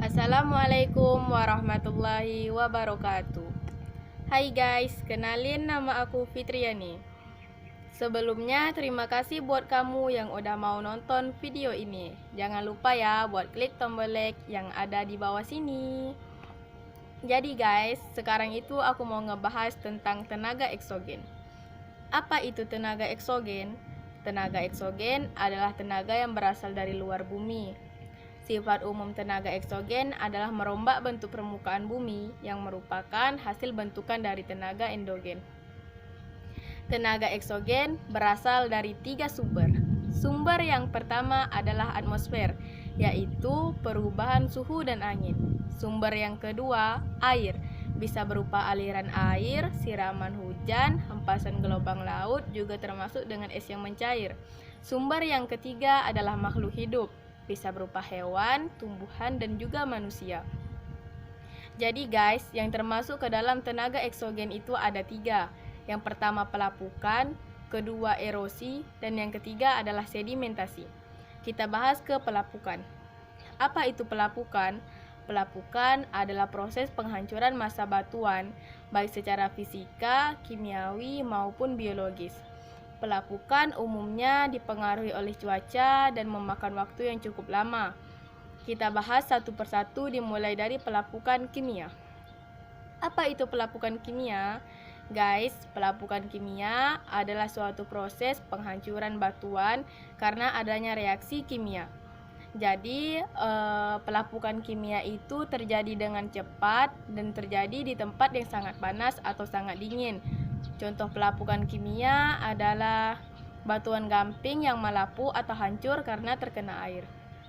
Assalamualaikum warahmatullahi wabarakatuh. Hai guys, kenalin nama aku Fitriani. Sebelumnya terima kasih buat kamu yang udah mau nonton video ini. Jangan lupa ya buat klik tombol like yang ada di bawah sini. Jadi guys, sekarang itu aku mau ngebahas tentang tenaga eksogen. Apa itu tenaga eksogen? Tenaga eksogen adalah tenaga yang berasal dari luar bumi. Sifat umum tenaga eksogen adalah merombak bentuk permukaan bumi yang merupakan hasil bentukan dari tenaga endogen. Tenaga eksogen berasal dari 3 sumber. Sumber yang pertama adalah atmosfer, yaitu perubahan suhu dan angin. Sumber yang kedua, air, bisa berupa aliran air, siraman hujan, hempasan gelombang laut, juga termasuk dengan es yang mencair. Sumber yang ketiga adalah makhluk hidup, bisa berupa hewan, tumbuhan, dan juga manusia. Jadi guys, yang termasuk ke dalam tenaga eksogen itu ada 3. Yang pertama pelapukan, kedua erosi, dan yang ketiga adalah sedimentasi. Kita bahas ke pelapukan. Apa itu pelapukan? Pelapukan adalah proses penghancuran massa batuan, baik secara fisika, kimiawi, maupun biologis. Pelapukan umumnya dipengaruhi oleh cuaca dan memakan waktu yang cukup lama. Kita bahas satu persatu dimulai dari pelapukan kimia. Apa itu pelapukan kimia? Guys, pelapukan kimia adalah suatu proses penghancuran batuan karena adanya reaksi kimia. Jadi, pelapukan kimia itu terjadi dengan cepat dan terjadi di tempat yang sangat panas atau sangat dingin. Contoh pelapukan kimia adalah batuan gamping yang melapu atau hancur karena terkena air.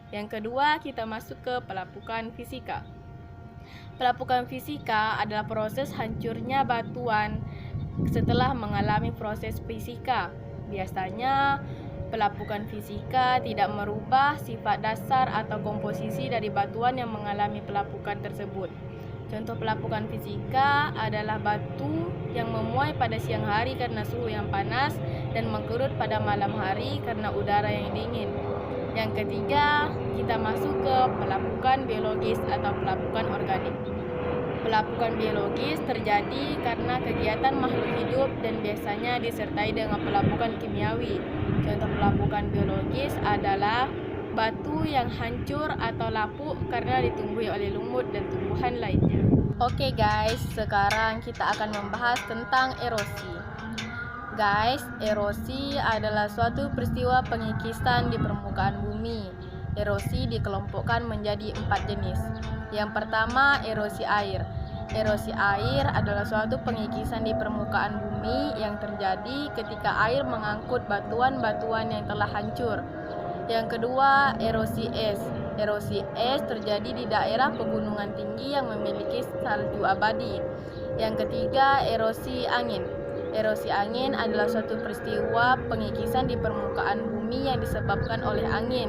Yang kedua, kita masuk ke pelapukan fisika. Pelapukan fisika adalah proses hancurnya batuan setelah mengalami proses fisika. Biasanya, pelapukan fisika tidak merubah sifat dasar atau komposisi dari batuan yang mengalami pelapukan tersebut. Contoh pelapukan fisika adalah batu yang memuai pada siang hari karena suhu yang panas dan mengkerut pada malam hari karena udara yang dingin. Yang ketiga, kita masuk ke pelapukan biologis atau pelapukan organik. Pelapukan biologis terjadi karena kegiatan makhluk hidup dan biasanya disertai dengan pelapukan kimiawi. Contoh pelapukan biologis adalah batu yang hancur atau lapuk karena ditumbuhi oleh lumut dan tumbuhan lainnya. Oke guys, sekarang kita akan membahas tentang erosi. Guys, erosi adalah suatu peristiwa pengikisan di permukaan bumi. Erosi dikelompokkan menjadi 4 jenis. Yang pertama, erosi air. Erosi air adalah suatu pengikisan di permukaan bumi yang terjadi ketika air mengangkut batuan-batuan yang telah hancur. Yang kedua, erosi es. Erosi es terjadi di daerah pegunungan tinggi yang memiliki salju abadi. Yang ketiga, erosi angin. Erosi angin adalah suatu peristiwa pengikisan di permukaan bumi yang disebabkan oleh angin.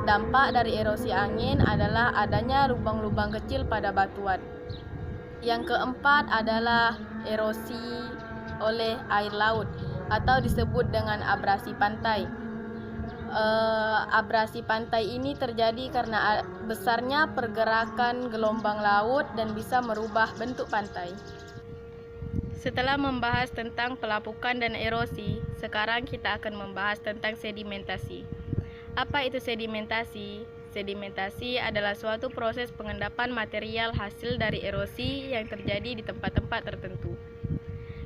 Dampak dari erosi angin adalah adanya lubang-lubang kecil pada batuan. Yang keempat adalah erosi oleh air laut atau disebut dengan abrasi pantai. Abrasi pantai ini terjadi karena besarnya pergerakan gelombang laut dan bisa merubah bentuk pantai. Setelah membahas tentang pelapukan dan erosi, sekarang kita akan membahas tentang sedimentasi. Apa itu sedimentasi? Sedimentasi adalah suatu proses pengendapan material hasil dari erosi yang terjadi di tempat-tempat tertentu.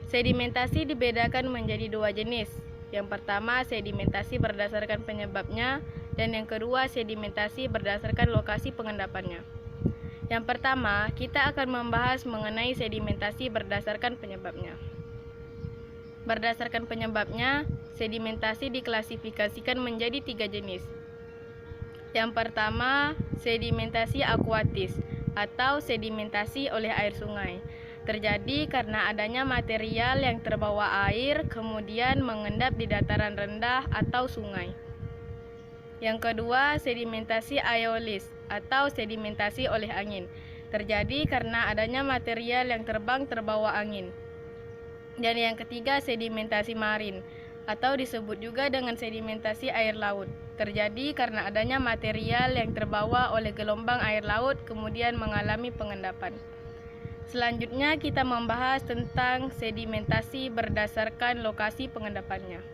Sedimentasi dibedakan menjadi 2 jenis. Yang pertama, sedimentasi berdasarkan penyebabnya, dan yang kedua, sedimentasi berdasarkan lokasi pengendapannya. Yang pertama, kita akan membahas mengenai sedimentasi berdasarkan penyebabnya. Berdasarkan penyebabnya, sedimentasi diklasifikasikan menjadi 3 jenis. Yang pertama, sedimentasi akuatis atau sedimentasi oleh air sungai. Terjadi karena adanya material yang terbawa air kemudian mengendap di dataran rendah atau sungai. Yang kedua, sedimentasi aeolis atau sedimentasi oleh angin. Terjadi karena adanya material yang terbang terbawa angin. Dan yang ketiga, sedimentasi marin atau disebut juga dengan sedimentasi air laut, terjadi karena adanya material yang terbawa oleh gelombang air laut kemudian mengalami pengendapan. Selanjutnya kita membahas tentang sedimentasi berdasarkan lokasi pengendapannya.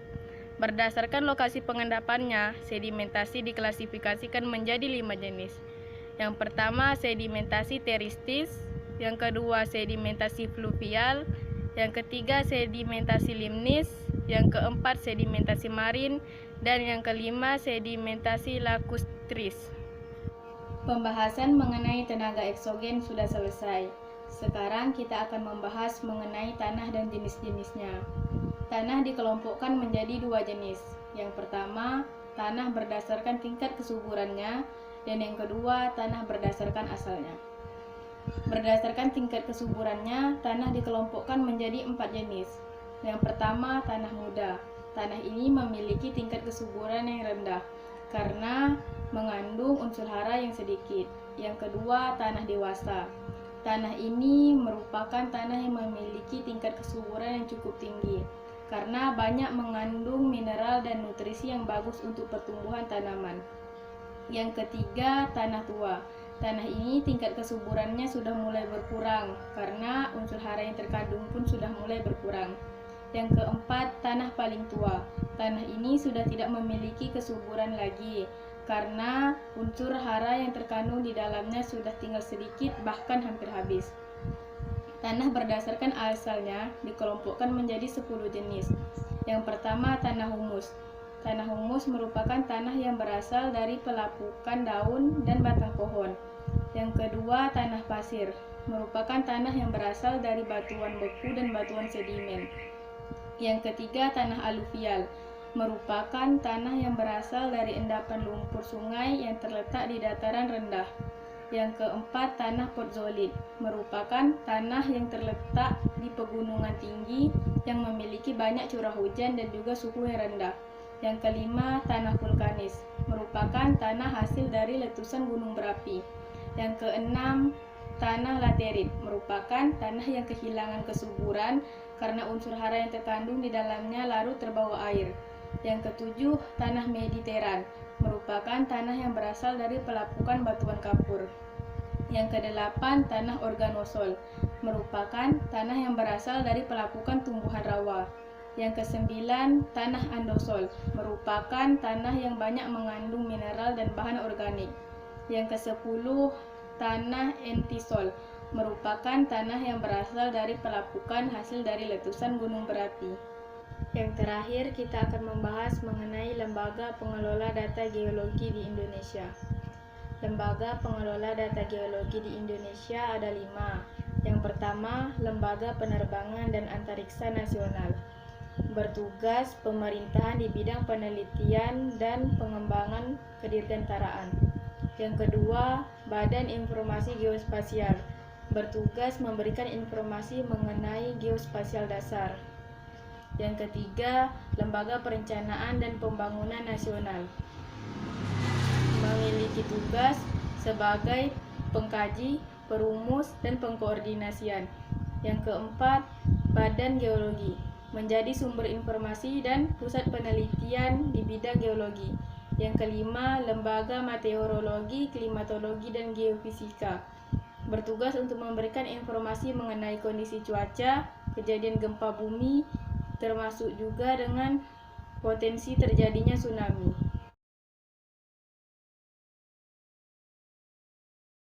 Berdasarkan lokasi pengendapannya, sedimentasi diklasifikasikan menjadi 5 jenis. Yang pertama, sedimentasi teristis, yang kedua, sedimentasi fluvial, yang ketiga, sedimentasi limnis, yang keempat, sedimentasi marin, dan yang kelima, sedimentasi lakustris. Pembahasan mengenai tenaga eksogen sudah selesai. Sekarang kita akan membahas mengenai tanah dan jenis-jenisnya. Tanah dikelompokkan menjadi 2 jenis. Yang pertama, tanah berdasarkan tingkat kesuburannya, dan yang kedua, tanah berdasarkan asalnya. Berdasarkan tingkat kesuburannya, tanah dikelompokkan menjadi 4 jenis. Yang pertama, tanah muda. Tanah ini memiliki tingkat kesuburan yang rendah karena mengandung unsur hara yang sedikit. Yang kedua, tanah dewasa. Tanah ini merupakan tanah yang memiliki tingkat kesuburan yang cukup tinggi karena banyak mengandung mineral dan nutrisi yang bagus untuk pertumbuhan tanaman. Yang ketiga, tanah tua. Tanah ini tingkat kesuburannya sudah mulai berkurang karena unsur hara yang terkandung pun sudah mulai berkurang. Yang keempat, tanah paling tua. Tanah ini sudah tidak memiliki kesuburan lagi karena unsur hara yang terkandung di dalamnya sudah tinggal sedikit bahkan hampir habis. Tanah berdasarkan asalnya dikelompokkan menjadi 10 jenis. Yang pertama, tanah humus. Tanah humus merupakan tanah yang berasal dari pelapukan daun dan batang pohon. Yang kedua, tanah pasir, merupakan tanah yang berasal dari batuan beku dan batuan sedimen. Yang ketiga, tanah aluvial, merupakan tanah yang berasal dari endapan lumpur sungai yang terletak di dataran rendah. Yang keempat, tanah potzolit, merupakan tanah yang terletak di pegunungan tinggi yang memiliki banyak curah hujan dan juga suhu yang rendah. Yang kelima, tanah vulkanis, merupakan tanah hasil dari letusan gunung berapi. Yang keenam, tanah laterit, merupakan tanah yang kehilangan kesuburan karena unsur hara yang terkandung di dalamnya larut terbawa air. Yang ketujuh, tanah mediteran, merupakan tanah yang berasal dari pelapukan batuan kapur. Yang kedelapan, tanah organosol, merupakan tanah yang berasal dari pelapukan tumbuhan rawa. Yang kesembilan, tanah andosol, merupakan tanah yang banyak mengandung mineral dan bahan organik. Yang kesepuluh, tanah entisol, merupakan tanah yang berasal dari pelapukan hasil dari letusan gunung berapi. Yang terakhir, kita akan membahas mengenai Lembaga Pengelola Data Geologi di Indonesia. Lembaga pengelola data geologi di Indonesia ada 5. Yang pertama, Lembaga Penerbangan dan Antariksa Nasional. Bertugas pemerintahan di bidang penelitian dan pengembangan kedirgantaraan. Yang kedua, Badan Informasi Geospasial, bertugas memberikan informasi mengenai geospasial dasar. Yang ketiga, Lembaga Perencanaan dan Pembangunan Nasional, memiliki tugas sebagai pengkaji, perumus, dan pengkoordinasian. Yang keempat, Badan Geologi, menjadi sumber informasi dan pusat penelitian di bidang geologi. Yang kelima, Lembaga Meteorologi, Klimatologi, dan Geofisika, bertugas untuk memberikan informasi mengenai kondisi cuaca, kejadian gempa bumi, termasuk juga dengan potensi terjadinya tsunami.